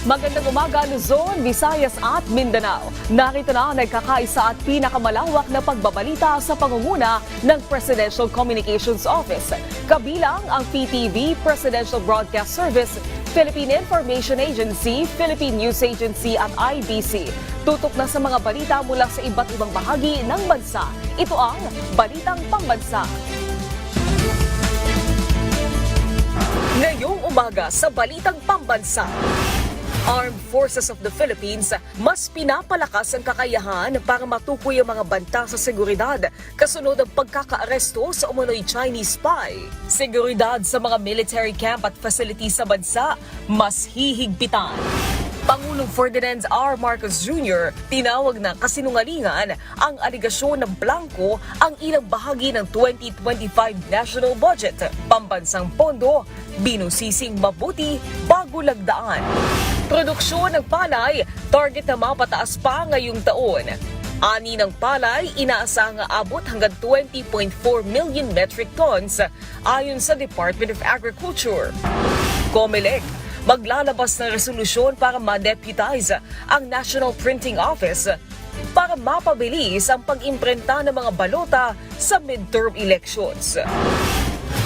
Magandang umaga, Luzon, Visayas at Mindanao. Narito na ang nagkakaisa at pinakamalawak na pagbabalita sa pangunguna ng Presidential Communications Office. Kabilang ang PTV, Presidential Broadcast Service, Philippine Information Agency, Philippine News Agency at IBC. Tutok na sa mga balita mula sa iba't ibang bahagi ng bansa. Ito ang Balitang Pambansa. Ngayong umaga sa Balitang Pambansa, Armed Forces of the Philippines mas pinapalakas ang kakayahan para matukoy ang mga banta sa seguridad kasunod ang pagkakaaresto sa umano'y Chinese spy. Seguridad sa mga military camp at facilities sa bansa mas hihigpitan. Pangulong Ferdinand R. Marcos Jr. tinawag na kasinungalingan ang aligasyon ng blanco ang ilang bahagi ng 2025 national budget. Pambansang pondo, binusising mabuti bago lagdaan. Produksyon ng palay, target na mapataas pa ngayong taon. Ani ng palay, inaasang abot hanggang 20.4 million metric tons ayon sa Department of Agriculture. COMELEC, maglalabas ng resolusyon para ma-deputize ang National Printing Office para mapabilis ang pag-imprenta ng mga balota sa midterm elections.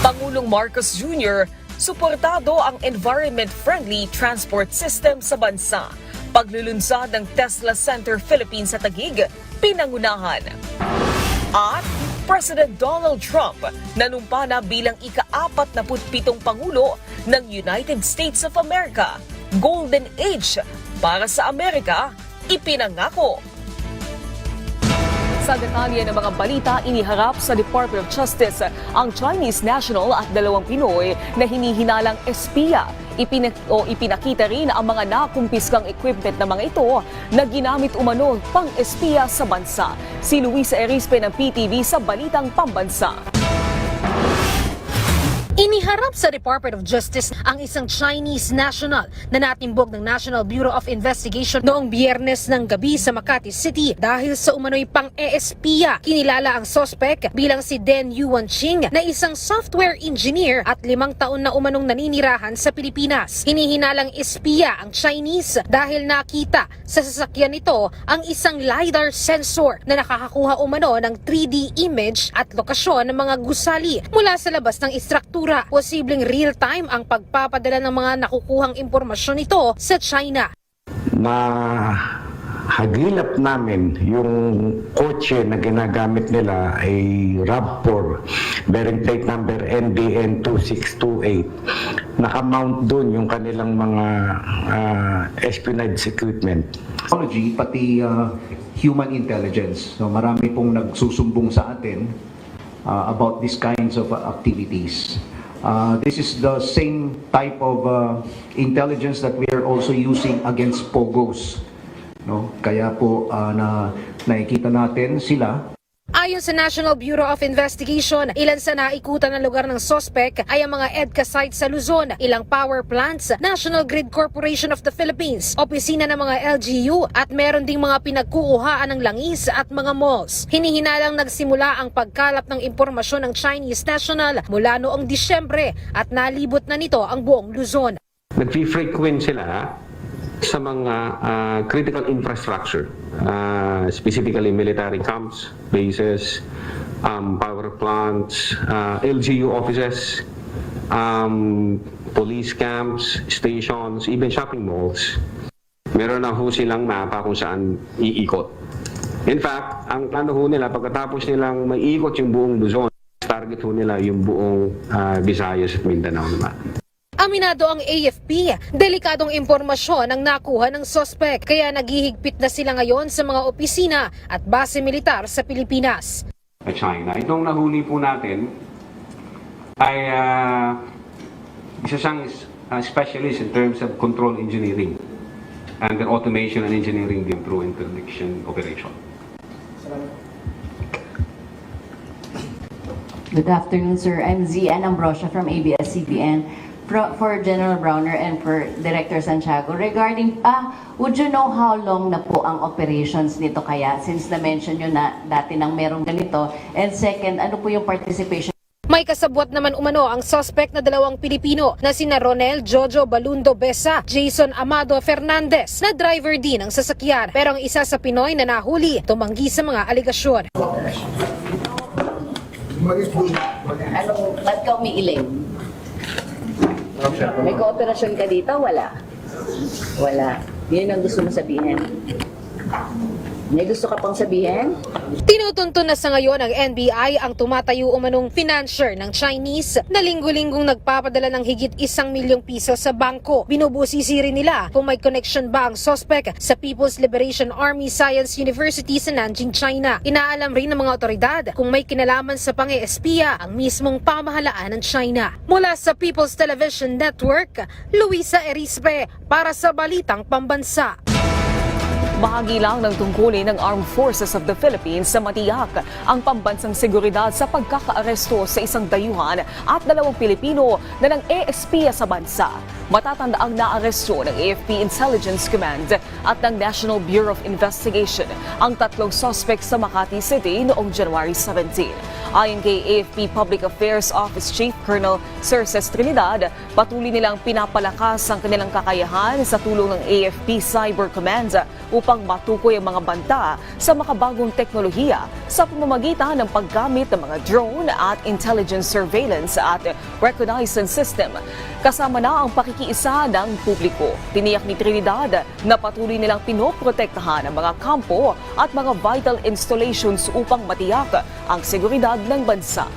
Pangulong Marcos Jr., suportado ang environment-friendly transport system sa bansa. Paglulunsad ng Tesla Center Philippines sa Taguig, pinangunahan. At President Donald Trump nanumpa na bilang ika-47 Pangulo ng United States of America. Golden Age para sa Amerika, ipinangako. Sa detalye ng mga balita, iniharap sa Department of Justice ang Chinese national at 2 Pinoy na hinihinalang espiya. Ipinakita rin ang mga nakumpiskang equipment ng mga ito na ginamit umano pang-espiya sa bansa. Si Luisa Erispe ng PTV sa Balitang Pambansa. Iniharap sa Department of Justice ang isang Chinese national na natimbog ng National Bureau of Investigation noong Biyernes ng gabi sa Makati City dahil sa umano'y pang-espiya. Kinilala ang suspect bilang si Deng Yuanqing na isang software engineer at 5 taon na umanong naninirahan sa Pilipinas. Hinihinalang espiya ang Chinese dahil nakita sa sasakyan nito ang isang LiDAR sensor na nakakakuha umano ng 3D image at lokasyon ng mga gusali mula sa labas ng istruktura. Posibleng real-time ang pagpapadala ng mga nakukuhang impormasyon nito sa China. Hagilap namin yung kotse na ginagamit nila ay RAV4 bearing plate number NBN 2628. Nakamount doon yung kanilang mga espionage equipment. Technology, pati human intelligence. So marami pong nagsusumbong sa atin about these kinds of activities. This is the same type of intelligence that we are also using against POGOs. No? Kaya po nakikita natin sila. Ayon sa National Bureau of Investigation, ilan sa naikutan ng lugar ng sospek ay ang mga EDCA sites sa Luzon, ilang power plants, National Grid Corporation of the Philippines, opisina ng mga LGU at meron ding mga pinagkukuhaan ng langis at mga malls. Hinihinalang nagsimula ang pagkalap ng impormasyon ng Chinese national mula noong Disyembre at nalibot na nito ang buong Luzon. Nag-frequent sila sa mga critical infrastructure, specifically military camps, bases, power plants, LGU offices, police camps, stations, even shopping malls. Meron na ho silang mapa kung saan iikot. In fact, ang plano ho nila, pagkatapos nilang maiikot yung buong Luzon, target ho nila yung buong Visayas at Mindanao naman. Aminado ang AFP, delikadong impormasyon ang nakuha ng sospek kaya naghihigpit na sila ngayon sa mga opisina at base militar sa Pilipinas. China. Itong nahuli po natin ay isa siyang specialist in terms of control engineering and the automation and engineering din through interdiction operation. Good afternoon, sir. I'm Zian Ambrosio from ABS-CBN. For General Browner and for Director Santiago, regarding, would you know how long na po ang operations nito kaya? Since na-mention nyo na dati nang merong ganito. And second, ano po yung participation May kasabwat naman umano ang suspect na 2 Pilipino na sina Ronel Jojo Balundo Besa, Jason Amado Fernandez na driver din ng sasakyan. Pero ang isa sa Pinoy na nahuli tumanggi sa mga aligasyon. Ba't ka umiiling? May kooperasyon ka dito? Wala. Wala. Yun ang gusto mo sabihin. May gusto ka pang sabihin? Tinutuntun na sa ngayon ng NBI ang tumatayo umanong financier ng Chinese na linggo-linggong nagpapadala ng higit 1 milyong piso sa bangko. Binubusisi rin nila kung may connection ba ang suspect sa People's Liberation Army Science University sa Nanjing, China. Inaalam rin ng mga otoridad kung may kinalaman sa pang-espiya ang mismong pamahalaan ng China. Mula sa People's Television Network, Luisa Erispe para sa Balitang Pambansa. Bahagi lang ng tungkulin ng Armed Forces of the Philippines sa matiyak ang pambansang seguridad sa pagkakaaresto sa isang dayuhan at 2 Pilipino na nang-eespiya sa bansa. Matatanda ang naaresto ng AFP Intelligence Command at ng National Bureau of Investigation ang 3 suspect sa Makati City noong January 17. Ayon kay AFP Public Affairs Office Chief Colonel Cerces Trinidad, patuloy nilang pinapalakas ang kanilang kakayahan sa tulong ng AFP Cyber Command upang matukoy ang mga banta sa makabagong teknolohiya sa pamamagitan ng paggamit ng mga drone at intelligence surveillance at reconnaissance system. Kasama na ang pakikiisa ng publiko. Tiniyak ni Trinidad na patuloy nilang pinoprotektahan ang mga kampo at mga vital installations upang matiyak ang seguridad ng bansa.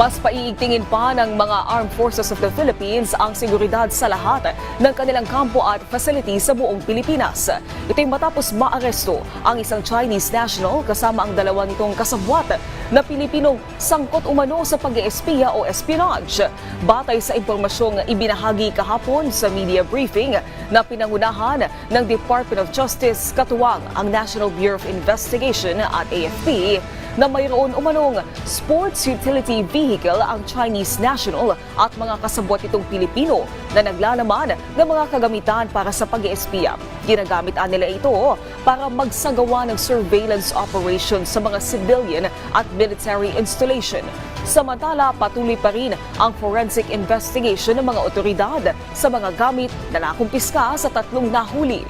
Mas paiigtingin pa ng mga Armed Forces of the Philippines ang seguridad sa lahat ng kanilang kampo at facilities sa buong Pilipinas. Ito'y matapos maaresto ang isang Chinese national kasama ang 2 nitong kasabwat na Pilipinong sangkot umano sa pag-eespiya o espionage. Batay sa impormasyong ibinahagi kahapon sa media briefing na pinangunahan ng Department of Justice katuwang ang National Bureau of Investigation at AFP, na mayroon umanong sports utility vehicle ang Chinese national at mga kasabwat itong Pilipino na naglalaman ng mga kagamitan para sa pag-eespiya. Ginagamit nila ito para magsagawa ng surveillance operation sa mga civilian at military installation. Samantala, patuloy pa rin ang forensic investigation ng mga otoridad sa mga gamit na nakumpiska sa 3 nahuli.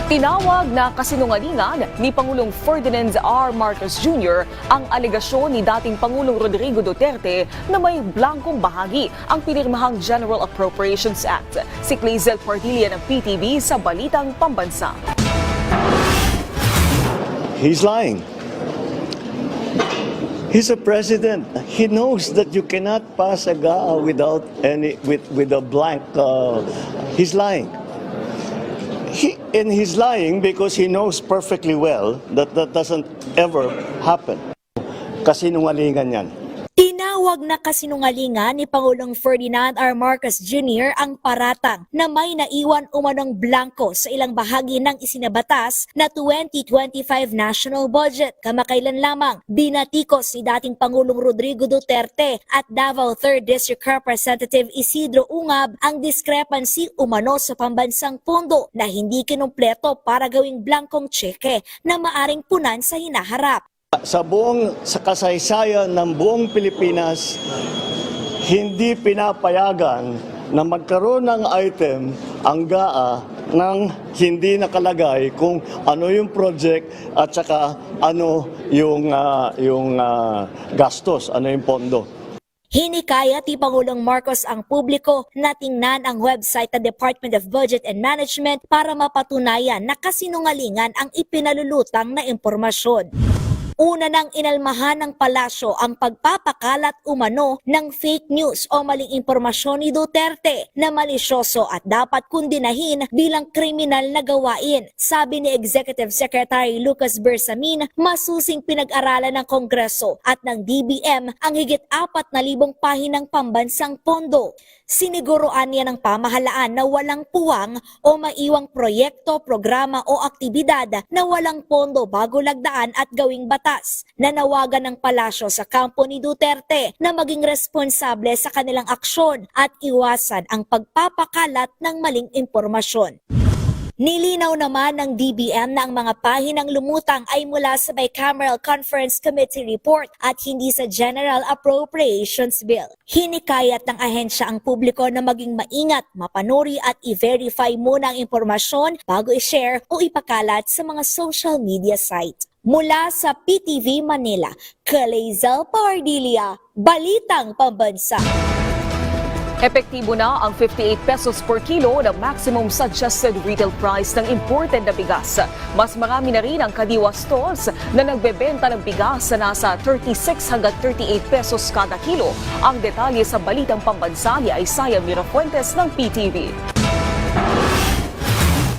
Tinawag na kasinungalingan ni Pangulong Ferdinand R. Marcos Jr. ang alegasyon ni dating Pangulong Rodrigo Duterte na may blankong bahagi ang pinirmahang General Appropriations Act. Si Clazel Portilla ng PTV sa Balitang Pambansa. He's lying. He's a president. He knows that you cannot pass a GAA without with a blank. He's lying. He's lying because he knows perfectly well that that doesn't ever happen. Kasinungalingan yan. Tinawag na kasinungalingan ni Pangulong Ferdinand R. Marcos Jr. ang paratang na may naiwan umanong blanko sa ilang bahagi ng isinabatas na 2025 national budget. Kamakailan lamang, binatikos ni dating Pangulong Rodrigo Duterte at Davao 3rd District Representative Isidro Ungab ang discrepancy umano sa pambansang pondo na hindi kinumpleto para gawing blankong tseke na maaring punan sa hinaharap. Sa kasaysayan ng buong Pilipinas, hindi pinapayagan na magkaroon ng item ang GAA nang hindi nakalagay kung ano yung project at saka ano yung gastos, ano yung pondo. Hinikaya ni Pangulong Marcos ang publiko na tingnan ang website ng Department of Budget and Management para mapatunayan na kasinungalingan ang ipinalulutang na impormasyon. Una nang inalmahan ng palasyo ang pagpapakalat umano ng fake news o maling impormasyon ni Duterte na malisyoso at dapat kundinahin bilang kriminal na gawain. Sabi ni Executive Secretary Lucas Bersamin, masusing pinag-aralan ng Kongreso at ng DBM ang higit 4,000 pahinang pambansang pondo. Siniguruan niya ng pamahalaan na walang puwang o maiwang proyekto, programa o aktibidad na walang pondo bago lagdaan at gawing batas. Nanawagan ng palasyo sa kampo ni Duterte na maging responsable sa kanilang aksyon at iwasan ang pagpapakalat ng maling impormasyon. Nilinaw naman ng DBM na ang mga pahinang lumutang ay mula sa Bicameral Conference Committee report at hindi sa General Appropriations Bill. Hinikayat ng ahensya ang publiko na maging maingat, mapanuri at i-verify muna ang impormasyon bago i-share o ipakalat sa mga social media site. Mula sa PTV Manila, Calazel Pardilia, Balitang Pambansa. Epektibo na ang 58 pesos per kilo na maximum suggested retail price ng imported na bigas. Mas marami na rin ang kadiwa stalls na nagbebenta ng bigas na nasa 36 hanggang 38 pesos kada kilo. Ang detalye sa Balitang Pambansa ni Isaiah Mirafuentes ng PTV.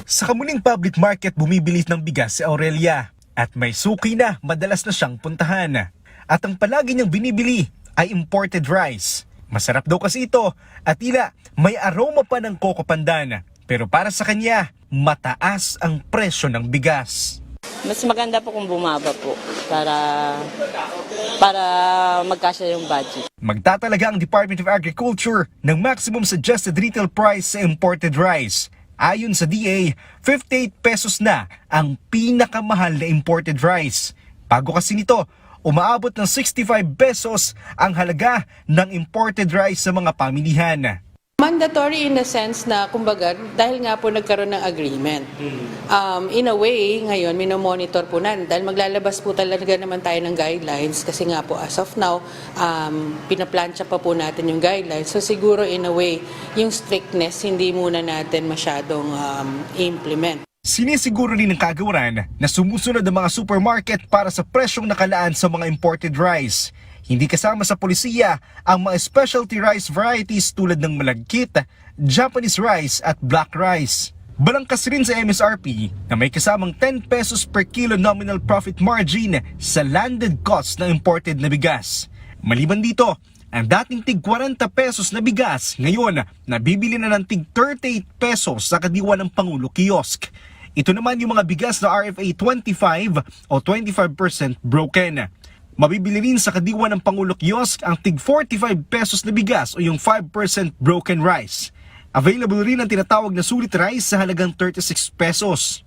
Sa kamuning public market bumibili ng bigas si Aurelia at may suki na madalas na siyang puntahan. At ang palagi niyang binibili ay imported rice. Masarap daw kasi ito at tila may aroma pa ng coco pandan. Pero para sa kanya, mataas ang presyo ng bigas. Mas maganda po kung bumaba po para magkasya yung budget. Magtatalaga ang Department of Agriculture ng maximum suggested retail price sa imported rice. Ayon sa DA, 58 pesos na ang pinakamahal na imported rice. Bago kasi nito, umaabot ng 65 pesos ang halaga ng imported rice sa mga pamilihan. Mandatory in the sense na, kumbaga, dahil nga po nagkaroon ng agreement. In a way, ngayon, minomonitor po na, dahil maglalabas po talaga naman tayo ng guidelines, kasi nga po, as of now, pinaplansya pa po natin yung guidelines. So siguro, in a way, yung strictness, hindi muna natin masyadong implement. Sinisiguro rin ng kagawaran na sumusunod ang mga supermarket para sa presyong nakalaan sa mga imported rice. Hindi kasama sa polisiya ang mga specialty rice varieties tulad ng malagkit, Japanese rice at black rice. Balangkas rin sa MSRP na may kasamang 10 pesos per kilo nominal profit margin sa landed cost ng imported na bigas. Maliban dito, ang dating tig 40 pesos na bigas ngayon nabibili na ng tig 38 pesos sa kadiwa ng Pangulo Kiosk. Ito naman yung mga bigas na RFA 25 o 25% broken. Mabibili rin sa kadiwa ng Pangulo Kiosk ang tig 45 pesos na bigas o yung 5% broken rice. Available rin ang tinatawag na sulit rice sa halagang 36 pesos.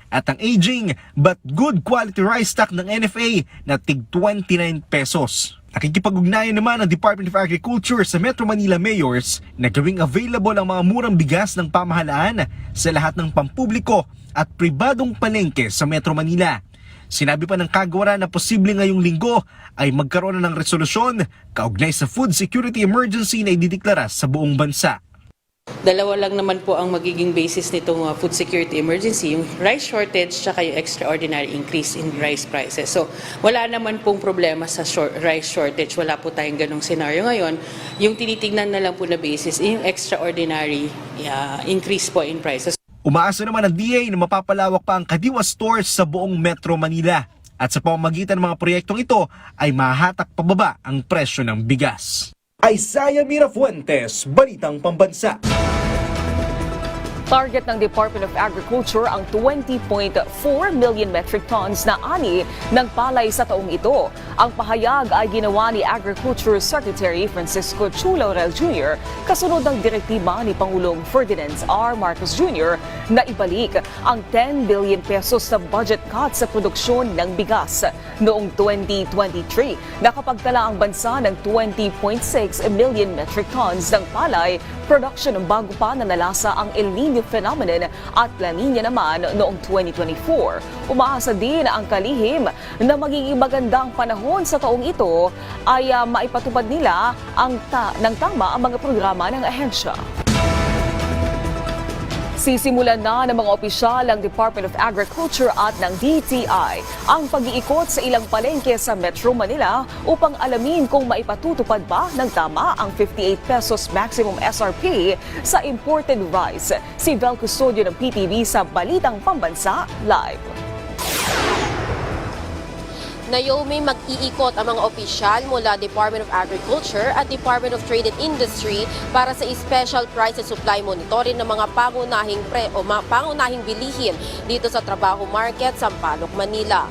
At ang aging but good quality rice stock ng NFA na tig 29 pesos. Nakikipag-ugnayan naman ang Department of Agriculture sa Metro Manila mayors na gawing available ang mga murang bigas ng pamahalaan sa lahat ng pampubliko at pribadong palengke sa Metro Manila. Sinabi pa ng kagawaran na posible ngayong linggo ay magkaroon na ng resolusyon kaugnay sa food security emergency na idideklara sa buong bansa. Dalawa lang naman po ang magiging basis nitong food security emergency, yung rice shortage tsaka yung extraordinary increase in rice prices. So wala naman pong problema sa rice shortage, wala po tayong ganong scenario ngayon. Yung tinitignan na lang po na basis, yung extraordinary increase po in prices. Umaasa naman ang DA na mapapalawak pa ang kadiwa stores sa buong Metro Manila. At sa pamamagitan ng mga proyektong ito ay mahahatak pababa ang presyo ng bigas. Isaiah Mirafuentes, Balitang Pambansa. Target ng Department of Agriculture ang 20.4 million metric tons na ani ng palay sa taong ito. Ang pahayag ay ginawa ni Agriculture Secretary Francisco Chu Laurel Jr. kasunod ng direktiba ni Pangulong Ferdinand R. Marcos Jr. na ibalik ang 10 billion pesos na budget cut sa produksyon ng bigas. Noong 2023, nakapagtala ang bansa ng 20.6 million metric tons ng palay production ng bago pa na nalasa ang El Niño phenomenon at La Niña naman noong 2024. Umaasa din ang kalihim na magiging magandang panahon sa taong ito ay maipatupad nila ng tama ang mga programa ng ahensya. Sisimulan na ng mga opisyal ng Department of Agriculture at ng DTI ang pag-iikot sa ilang palengke sa Metro Manila upang alamin kung maipatutupad ba ng tama ang 58 pesos maximum SRP sa imported rice. Si Vel Custodio ng PTV sa Balitang Pambansa Live. Naomi, mag-iikot ang mga opisyal mula Department of Agriculture at Department of Trade and Industry para sa special price and supply monitoring ng mga pangunahing bilihin dito sa Trabaho Market, Sampaloc, Manila.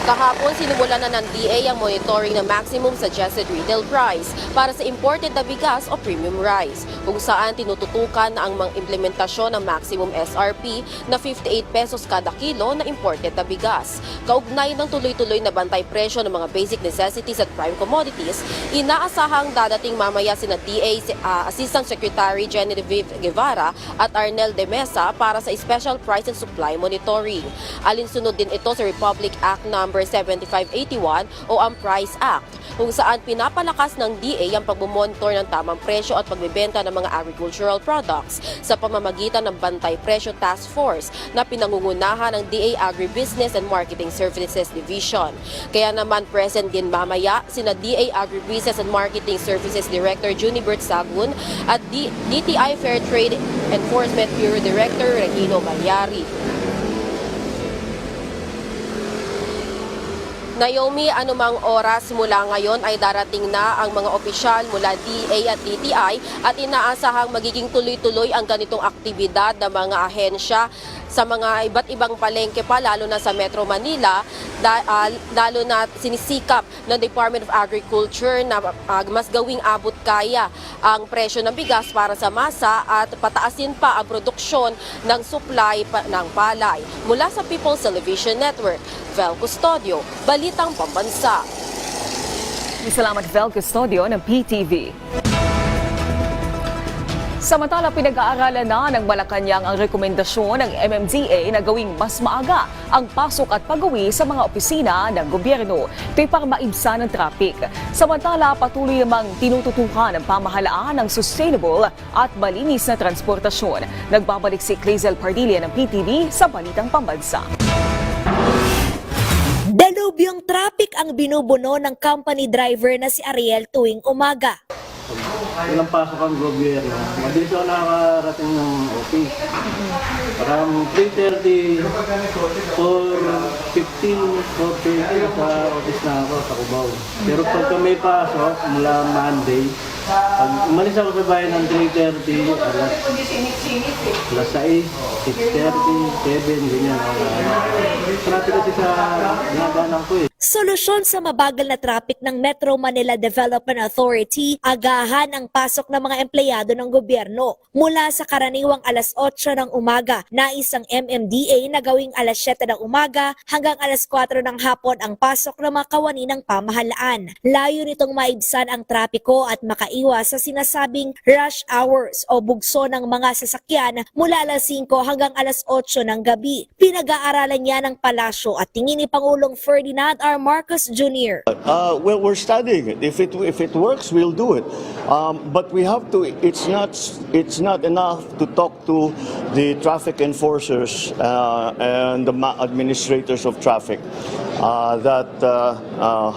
Kahapon, sinimula na ng DA ang monitoring ng maximum suggested retail price para sa imported na bigas o premium rice, kung saan tinututukan na ang mga implementasyon ng maximum SRP na 58 pesos kada kilo na imported na bigas. Kaugnay ng tuloy-tuloy na bantay presyo ng mga basic necessities at prime commodities, inaasahang dadating mamaya sina DA Assistant Secretary Genevieve Guevara at Arnel de Mesa para sa special price and supply monitoring. Alinsunod din ito sa Republic Act number 7581 o ang Price Act, kung saan pinapalakas ng DA ang pagmumonitor ng tamang presyo at pagbebenta ng mga agricultural products sa pamamagitan ng Bantay Presyo Task Force na pinangungunahan ng DA Agribusiness and Marketing Services Division. Kaya naman present din mamaya sina DA Agribusiness and Marketing Services Director Junibert Sagun at DTI Fair Trade Enforcement Bureau Director Regino Malyari. Naomi, anumang oras mula ngayon ay darating na ang mga opisyal mula DA at DTI at inaasahang magiging tuloy-tuloy ang ganitong aktibidad ng mga ahensya sa mga iba't ibang palengke pa, lalo na sa Metro Manila, lalo na sinisikap ng Department of Agriculture na mas gawing abot kaya ang presyo ng bigas para sa masa at pataasin pa ang produksyon ng supply ng palay. Mula sa People's Television Network, Vel Custodio, Balitang Pambansa. Salamat Vel Custodio ng PTV. Samantala, pinag-aaralan na ng Malacanang ang rekomendasyon ng MMDA na gawing mas maaga ang pasok at pag-uwi sa mga opisina ng gobyerno. Ito'y para maibsan ang traffic. Samantala, patuloy namang tinututukan ng pamahalaan ng sustainable at malinis na transportasyon. Nagbabalik si Clazel Pardilla ng PTV sa Balitang Pambansa. Dalubyong traffic ang binubuno ng company driver na si Ariel tuwing umaga. Walang pasok ang gobyerno. Mabilis ako nakakarating ng office. Parang 3:30, 4:15, 4:30 sa office na ako sa Cubao. Pero pagka may pasok, mula Monday, pag umalis ako sa bahay ng 3:30, alas 6, 6:30, 7, ganyan. Traffic kasi sa ginaganan ko eh. Solusyon sa mabagal na traffic ng Metro Manila Development Authority, agahan ang pasok ng mga empleyado ng gobyerno. Mula sa karaniwang alas 8 ng umaga, nais ang MMDA na gawing alas 7 ng umaga hanggang alas 4 ng hapon ang pasok ng mga kawani ng pamahalaan. Layo nitong maibsan ang trapiko at makaiwas sa sinasabing rush hours o bugso ng mga sasakyan mula alas 5 hanggang alas 8 ng gabi. Pinag-aaralan niya ng palasyo at tingin ni Pangulong Ferdinand R. Marcos Jr. Well, we're studying it. If it works, we'll do it. But we have to. It's not enough to talk to the traffic enforcers and the administrators of traffic that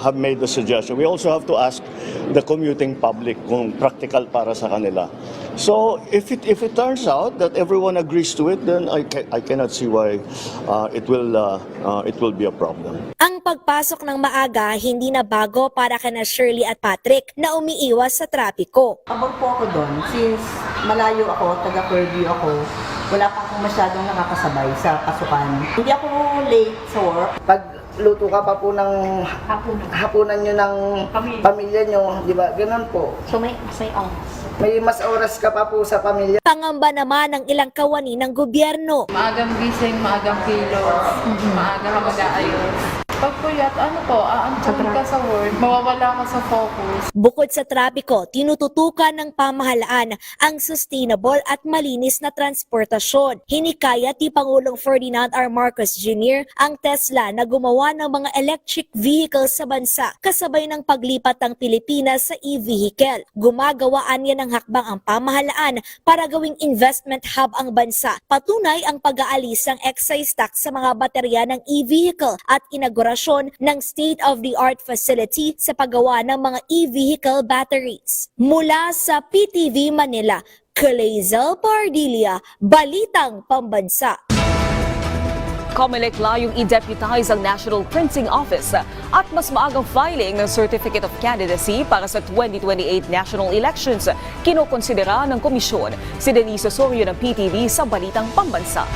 have made the suggestion. We also have to ask the commuting public kung practical para sa kanila. So if it turns out that everyone agrees to it, then I cannot see why it will be a problem. Ang pagpasok ng maaga hindi na bago para kina Shirley at Patrick na umiiwas sa trapiko. Abor po ako doon since malayo ako, taga-Fairview ako. Wala pa akong masyadong nakakasabay sa pasukan. Hindi ako late sa work. Pag luto ka pa po ng hapunan nyo ng pamilya nyo, di ba? Ganun po. So may oras. May mas oras ka pa po sa pamilya. Pangamba naman ng ilang kawani ng gobyerno. Maagang gising, maagang kilos, maaga ka mag-aayos. Pag puyat, aantuin ka sa work, mawawala ka sa focus. Bukod sa trapiko, tinututukan ng pamahalaan ang sustainable at malinis na transportasyon. Hinikayat ni Pangulong Ferdinand R. Marcos Jr. ang Tesla na gumawa ng mga electric vehicles sa bansa kasabay ng paglipat ng Pilipinas sa e-vehicle. Gumagawaan niya ng hakbang ang pamahalaan para gawing investment hub ang bansa. Patunay ang pag-aalis ng excise tax sa mga baterya ng e-vehicle at inaugurasyon ng state-of-the-art facility sa paggawa ng mga e-vehicle batteries. Mula sa PTV Manila, Clazel Pardilla, Balitang Pambansa. COMELEC layong i-deputize ang National Printing Office at mas maagang filing ng Certificate of Candidacy para sa 2028 national elections. Kinokonsidera ng komisyon. Si Denise Osorio ng PTV sa Balitang Pambansa.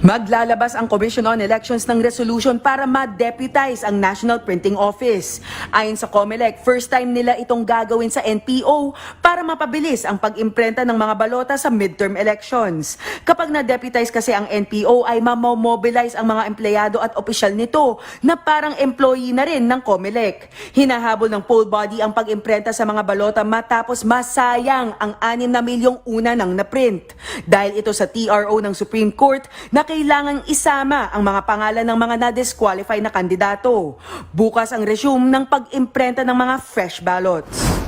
Maglalabas ang Commission on Elections ng resolution para ma-deputize ang National Printing Office. Ayon sa COMELEC, first time nila itong gagawin sa NPO para mapabilis ang pag-imprenta ng mga balota sa midterm elections. Kapag na-deputize kasi ang NPO ay mamobilize ang mga empleyado at opisyal nito na parang employee na rin ng COMELEC. Hinahabol ng poll body ang pag-imprenta sa mga balota matapos masayang ang 6 na milyong una nang na-print. Dahil ito sa TRO ng Supreme Court na kailangang isama ang mga pangalan ng mga na-disqualify na kandidato. Bukas ang resume ng pag-imprenta ng mga fresh ballots.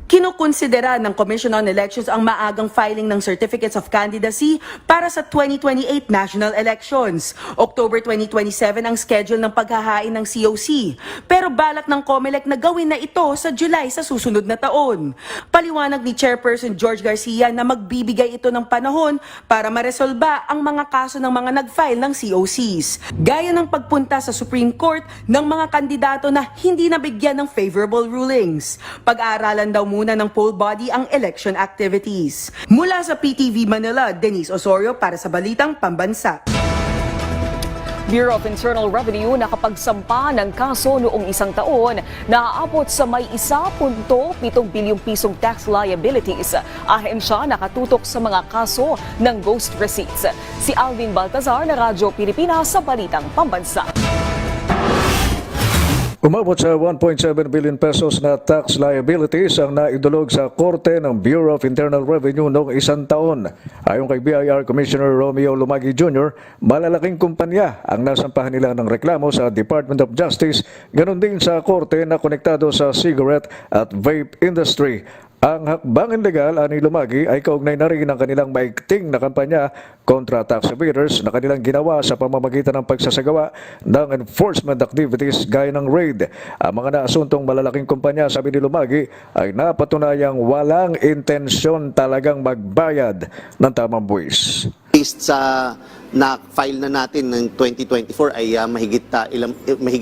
Kinukonsidera ng Commission on Elections ang maagang filing ng Certificates of Candidacy para sa 2028 national elections. October 2027 ang schedule ng paghahain ng COC. Pero balak ng COMELEC na gawin na ito sa July sa susunod na taon. Paliwanag ni Chairperson George Garcia na magbibigay ito ng panahon para maresolba ang mga kaso ng mga nag-file ng COCs. Gaya ng pagpunta sa Supreme Court ng mga kandidato na hindi nabigyan ng favorable rulings. Pag-aaralan daw muna ng poll body ang election activities. Mula sa PTV Manila, Denise Osorio para sa Balitang Pambansa. Bureau of Internal Revenue nakapagsampa ng kaso noong isang taon na aabot sa may 1.7 bilyong pisong tax liabilities. Ahensya nakatutok sa mga kaso ng ghost receipts. Si Alvin Baltazar na Radyo Pilipinas sa Balitang Pambansa. Umabot sa 1.7 billion pesos na tax liabilities ang naidulog sa korte ng Bureau of Internal Revenue noong isang taon. Ayon kay BIR Commissioner Romeo Lumagi Jr., malalaking kumpanya ang nasampahan nila ng reklamo sa Department of Justice, ganon din sa korte na konektado sa cigarette at vape industry. Ang hakbang legal ani Lumagi ay kaugnay na rin ng kanilang maigting na kampanya kontra tax evaders na kanilang ginawa sa pamamagitan ng pagsasagawa ng enforcement activities gaya ng raid. Ang mga naasuntong malalaking kumpanya, sabi ni Lumagi, ay napatunayang walang intensyon talagang magbayad ng tamang buwis. Sa na-file na natin ng 2024 ay mahigit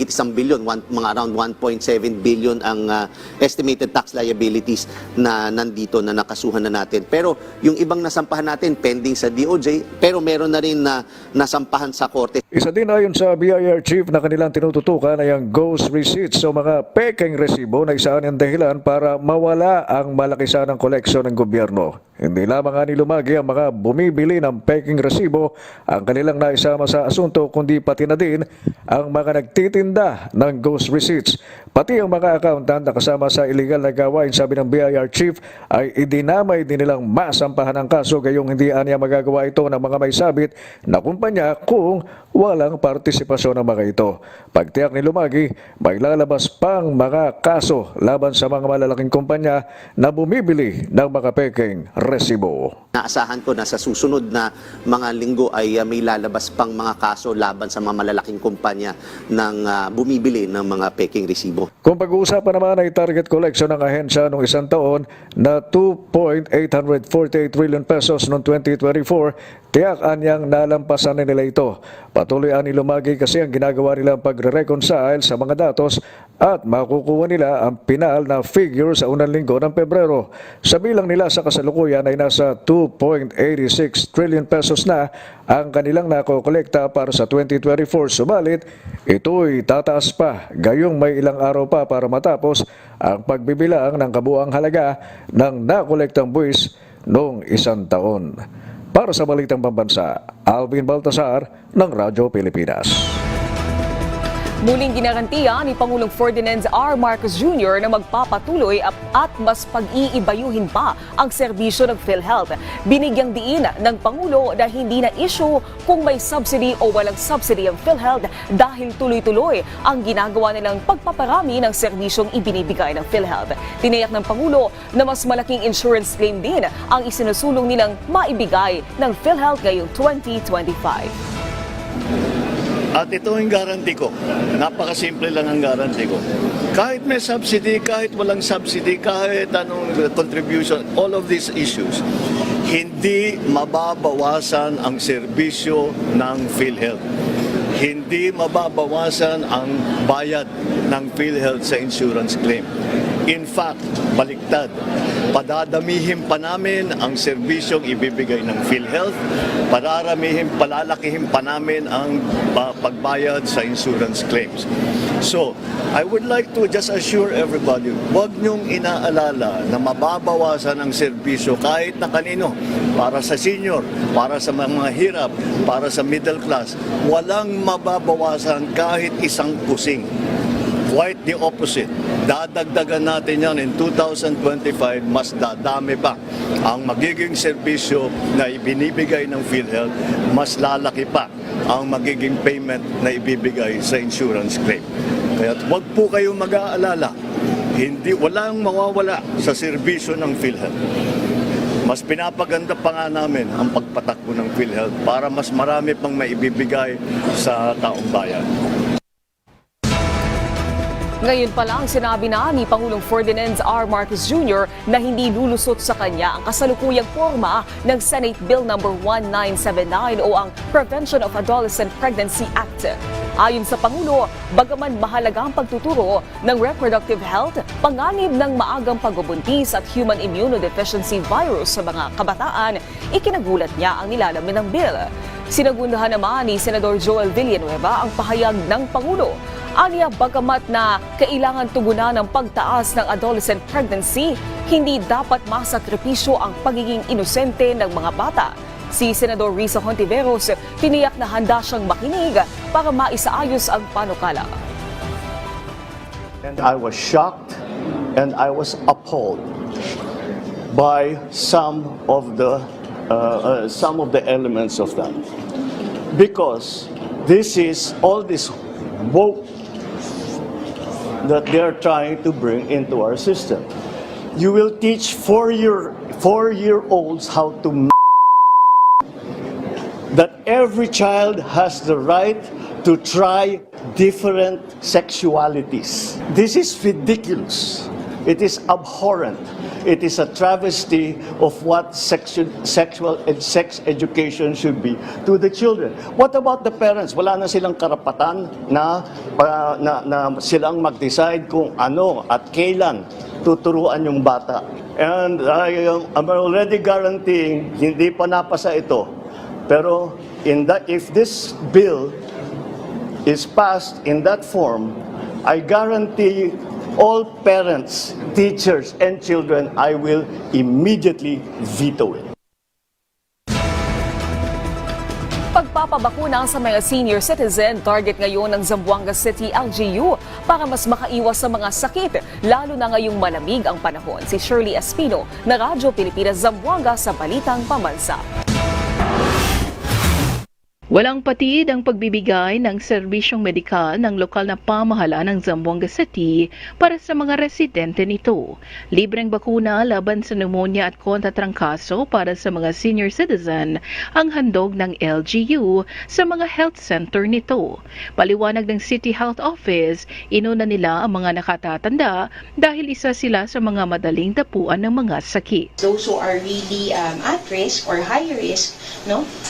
1 billion, mga around 1.7 billion ang estimated tax liabilities na nandito na nakasuhan na natin. Pero yung ibang nasampahan natin pending sa DOJ, pero meron na rin na nasampahan sa korte. Isa din ayon sa BIR chief na kanilang tinututukan ay ang ghost receipts o mga peking resibo na isaan ang dahilan para mawala ang malakisanang koleksyon ng gobyerno. Hindi lamang ni Lumagi ang mga bumibili ng peking resibo ang kanilang naisama sa asunto, kundi pati na din ang mga nagtitinda ng ghost receipts. Pati ang mga accountant na kasama sa illegal na gawain, sabi ng BIR chief, ay idinamay din nilang masampahan ang kaso, gayong hindi anya magagawa ito ng mga may sabit na kumpanya kung walang partisipasyon ng mga ito. Pagtiyak ni Lumagi, may lalabas pang mga kaso laban sa mga malalaking kumpanya na bumibili ng mga peking resibo. Naasahan ko na sa susunod na mga linggo ay may lalabas pang mga kaso laban sa mga malalaking kumpanya ng bumibili ng mga peking resibo. Kung pag-uusapan naman ay target collection ng ahensya noong isang taon na 2.848 trillion pesos noong 2024, tiyak anyang nalampasan na nila ito. Patuloy ani Lumagi kasi ang ginagawa nilang pagre-reconcile sa mga datos at makukuha nila ang pinal na figure sa unang linggo ng Pebrero. Sa bilang nila sa kasalukuyan ay nasa 2.86 trillion pesos na ang kanilang nakokolekta para sa 2024. Subalit, ito'y tataas pa, gayong may ilang araw pa para matapos ang pagbibilang ng kabuang halaga ng nakolektang buwis noong isang taon. Para sa Balitang Pambansa, Alvin Baltazar ng Radyo Pilipinas. Muling ginarantiya ni Pangulong Ferdinand R. Marcos Jr. na magpapatuloy at mas pag-iibayuhin pa ang serbisyo ng PhilHealth. Binigyang diin ng Pangulo na hindi na issue kung may subsidy o walang subsidy ang PhilHealth dahil tuloy-tuloy ang ginagawa nilang pagpaparami ng serbisyong ibinibigay ng PhilHealth. Tiniyak ng Pangulo na mas malaking insurance claim din ang isinusulong nilang maibigay ng PhilHealth ngayong 2025. At ito ang garanti ko. Napakasimple lang ang garanti ko. Kahit may subsidy, kahit walang subsidy, kahit anong contribution, all of these issues, hindi mababawasan ang serbisyo ng PhilHealth. Hindi mababawasan ang bayad ng PhilHealth sa insurance claim. In fact, baliktad. Padadamihin pa namin ang serbisyong ibibigay ng PhilHealth, palalakihin pa namin ang pagbayad sa insurance claims. So, I would like to just assure everybody, huwag niyong inaalala na mababawasan ang serbisyo kahit na kanino, para sa senior, para sa mga hirap, para sa middle class. Walang mababawasan kahit isang kusing. Quite the opposite. Dadagdagan natin yan in 2025, mas dadami pa ang magiging serbisyo na ibinibigay ng PhilHealth, mas lalaki pa ang magiging payment na ibibigay sa insurance claim. Kaya huwag po kayong mag-aalala, walang mawawala sa serbisyo ng PhilHealth. Mas pinapaganda pa nga namin ang pagpatakbo ng PhilHealth para mas marami pang maibibigay sa taong bayan. Ngayon pa lang sinabi na ni Pangulong Ferdinand R. Marcos Jr. na hindi lulusot sa kanya ang kasalukuyang forma ng Senate Bill No. 1979 o ang Prevention of Adolescent Pregnancy Act. Ayon sa Pangulo, bagaman mahalaga ang pagtuturo ng reproductive health, panganib ng maagang pagbubuntis at human immunodeficiency virus sa mga kabataan, ikinagulat niya ang nilalaman ng bill. Sinagundahan naman ni Senador Joel Villanueva ang pahayag ng Pangulo. Aniya, bagamat na kailangan tugunan ng pagtaas ng adolescent pregnancy, hindi dapat masakripisyo ang pagiging inosente ng mga bata. Si Senador Risa Hontiveros tiniyak na handa siyang makinig para maisaayos ang panukala. And I was shocked and I was appalled by some of the elements of that, because this is all this woke that they're trying to bring into our system. You will teach four-year-olds how to that every child has the right to try different sexualities. This is ridiculous. It is abhorrent. It is a travesty of what sexual and sex education should be to the children. What about the parents? Wala na silang karapatan na silang mag-decide kung ano at kailan tuturuan yung bata. And I'm already guaranteeing, hindi pa napasa ito. Pero if this bill is passed in that form, I guarantee all parents, teachers, and children, I will immediately veto it. Pagpapabakuna sa mga senior citizen, target ngayon ng Zamboanga City LGU para mas makaiwas sa mga sakit, lalo na ngayong malamig ang panahon. Si Shirley Espino, na Radyo Pilipinas Zamboanga sa Balitang Pambansa. Walang patid ang pagbibigay ng serbisyong medikal ng lokal na pamahalaan ng Zamboanga City para sa mga residente nito. Libreng bakuna laban sa pneumonia at kontra-trangkaso para sa mga senior citizen ang handog ng LGU sa mga health center nito. Paliwanag ng City Health Office, inuna nila ang mga nakatatanda dahil isa sila sa mga madaling dapuan ng mga sakit. Those who are really at risk or high risk,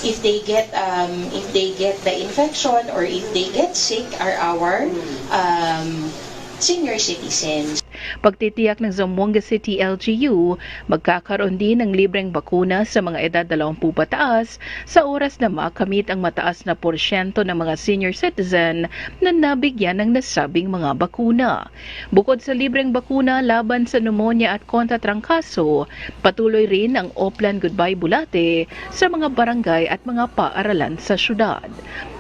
if they get the infection or if they get sick are our senior citizens. Pagtitiyak ng Zamboanga City LGU, magkakaroon din ng libreng bakuna sa mga edad 20 pataas sa oras na makamit ang mataas na porsyento ng mga senior citizen na nabigyan ng nasabing mga bakuna. Bukod sa libreng bakuna laban sa pneumonia at kontra-trangkaso, patuloy rin ang Oplan Goodbye Bulate sa mga barangay at mga paaralan sa syudad.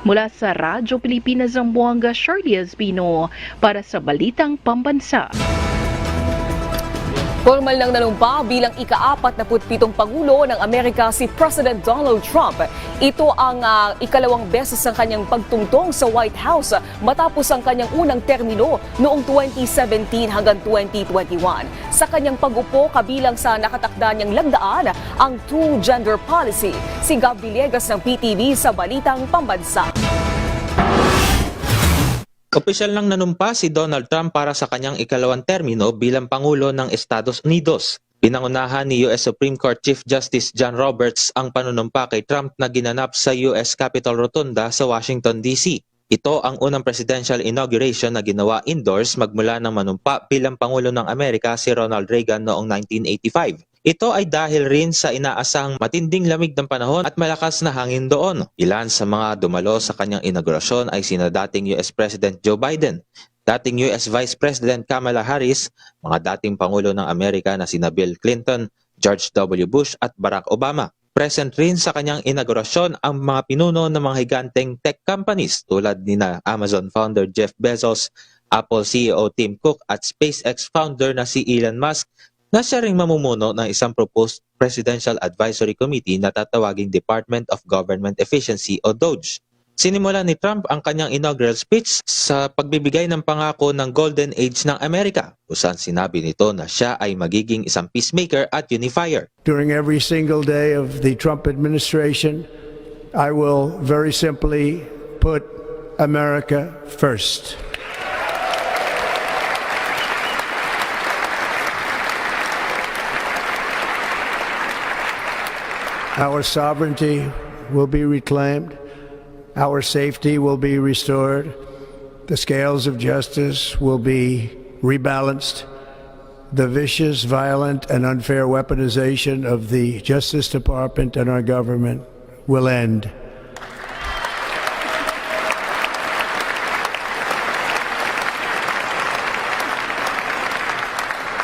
Mula sa Radyo Pilipinas Zamboanga, Shirley Espino para sa Balitang Pambansa. Formal nang nanumpa bilang ika-47 Pangulo ng Amerika si President Donald Trump. Ito ang ikalawang beses ng kanyang pagtungtong sa White House matapos ang kanyang unang termino noong 2017 hanggang 2021. Sa kanyang pag-upo kabilang sa nakatakda niyang lagdaan ang two-gender policy. Si Gab Villegas ng PTV sa Balitang Pambansa. Opisyal nang nanumpa si Donald Trump para sa kanyang ikalawang termino bilang Pangulo ng Estados Unidos. Pinangunahan ni US Supreme Court Chief Justice John Roberts ang panunumpa kay Trump na ginanap sa US Capitol Rotunda sa Washington, D.C. Ito ang unang presidential inauguration na ginawa indoors magmula ng manumpa bilang Pangulo ng Amerika si Ronald Reagan noong 1985. Ito ay dahil rin sa inaasahang matinding lamig ng panahon at malakas na hangin doon. Ilan sa mga dumalo sa kanyang inaugurasyon ay sina dating US President Joe Biden, dating US Vice President Kamala Harris, mga dating Pangulo ng Amerika na sina Bill Clinton, George W. Bush at Barack Obama. Present rin sa kanyang inaugurasyon ang mga pinuno ng mga higanteng tech companies tulad ni na Amazon founder Jeff Bezos, Apple CEO Tim Cook at SpaceX founder na si Elon Musk, na siya ring mamumuno ng isang proposed Presidential Advisory Committee na tatawaging Department of Government Efficiency o DOGE. Sinimula ni Trump ang kanyang inaugural speech sa pagbibigay ng pangako ng Golden Age ng Amerika, kung saan sinabi nito na siya ay magiging isang peacemaker at unifier. During every single day of the Trump administration, I will very simply put America first. Our sovereignty will be reclaimed. Our safety will be restored. The scales of justice will be rebalanced. The vicious, violent, and unfair weaponization of the Justice Department and our government will end.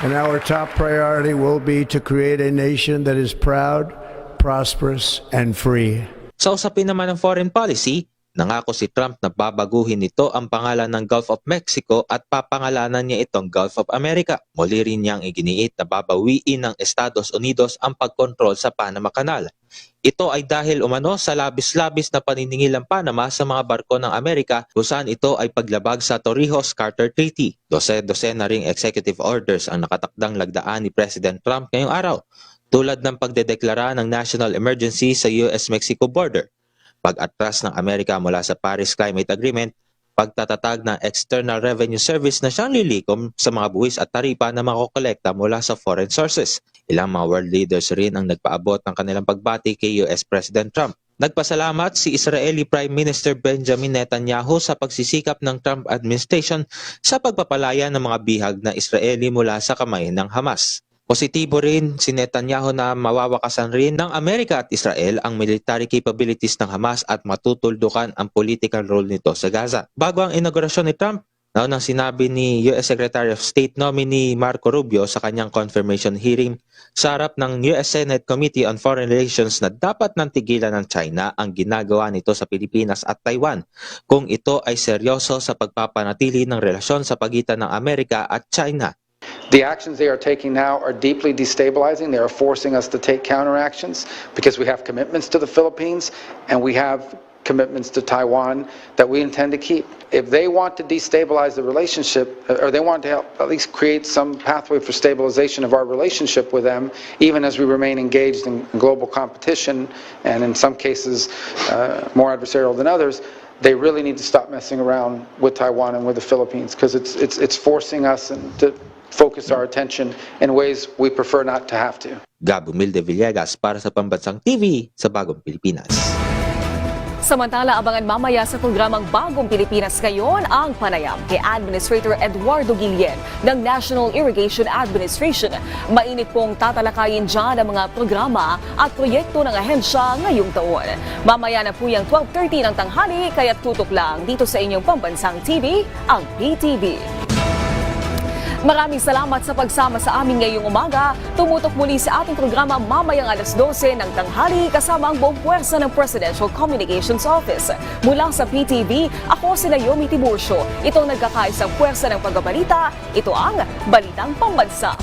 And our top priority will be to create a nation that is proud, prosperous, and free. Sa usapin naman ng foreign policy, nangako si Trump na babaguhin nito ang pangalan ng Gulf of Mexico at papangalanan niya itong Gulf of America. Muli rin niyang iginiit na babawiin ng Estados Unidos ang pagkontrol sa Panama Canal. Ito ay dahil umano sa labis-labis na paniningil ng Panama sa mga barko ng Amerika kung saan ito ay paglabag sa Torrijos-Carter Treaty. Dose-dose na ring executive orders ang nakatakdang lagdaan ni President Trump ngayong araw, tulad ng pagdedeklara ng national emergency sa US-Mexico border, pag-atras ng Amerika mula sa Paris Climate Agreement, pagtatatag ng External Revenue Service na siyang lilikom sa mga buwis at taripa na makokolekta mula sa foreign sources. Ilang mga world leaders rin ang nagpaabot ng kanilang pagbati kay US President Trump. Nagpasalamat si Israeli Prime Minister Benjamin Netanyahu sa pagsisikap ng Trump administration sa pagpapalaya ng mga bihag na Israeli mula sa kamay ng Hamas. Positibo rin si Netanyahu na mawawakasan rin ng Amerika at Israel ang military capabilities ng Hamas at matutuldukan ang political role nito sa Gaza. Bago ang inaugurasyon ni Trump, naunang sinabi ni US Secretary of State nominee Marco Rubio sa kanyang confirmation hearing sa harap ng US Senate Committee on Foreign Relations na dapat nang tigilan ng China ang ginagawa nito sa Pilipinas at Taiwan kung ito ay seryoso sa pagpapanatili ng relasyon sa pagitan ng Amerika at China. The actions they are taking now are deeply destabilizing. They are forcing us to take counteractions because we have commitments to the Philippines and we have commitments to Taiwan that we intend to keep. If they want to destabilize the relationship, or they want to help at least create some pathway for stabilization of our relationship with them, even as we remain engaged in global competition and in some cases more adversarial than others, they really need to stop messing around with Taiwan and with the Philippines because it's forcing us to focus our attention in ways we prefer not to have to. Gabo Milde Villegas para sa Pambansang TV sa Bagong Pilipinas. Samantala, abangan mamaya sa programang Bagong Pilipinas ngayon ang panayam kay Administrator Eduardo Guillen ng National Irrigation Administration. Mainit pong tatalakayin dyan ang mga programa at proyekto ng ahensya ngayong taon. Mamaya na po yung 12:30 ng tanghali, kaya tutok lang dito sa inyong Pambansang TV, ang PTV. Maraming salamat sa pagsama sa amin ngayong umaga. Tumutok muli sa ating programa mamayang alas 12 ng tanghali kasama ang buong puwersa ng Presidential Communications Office. Mula sa PTV, ako si Naomi Tiburcio. Itong nagkakaisang puwersa ng pagbabalita. Ito ang Balitang Pambansa.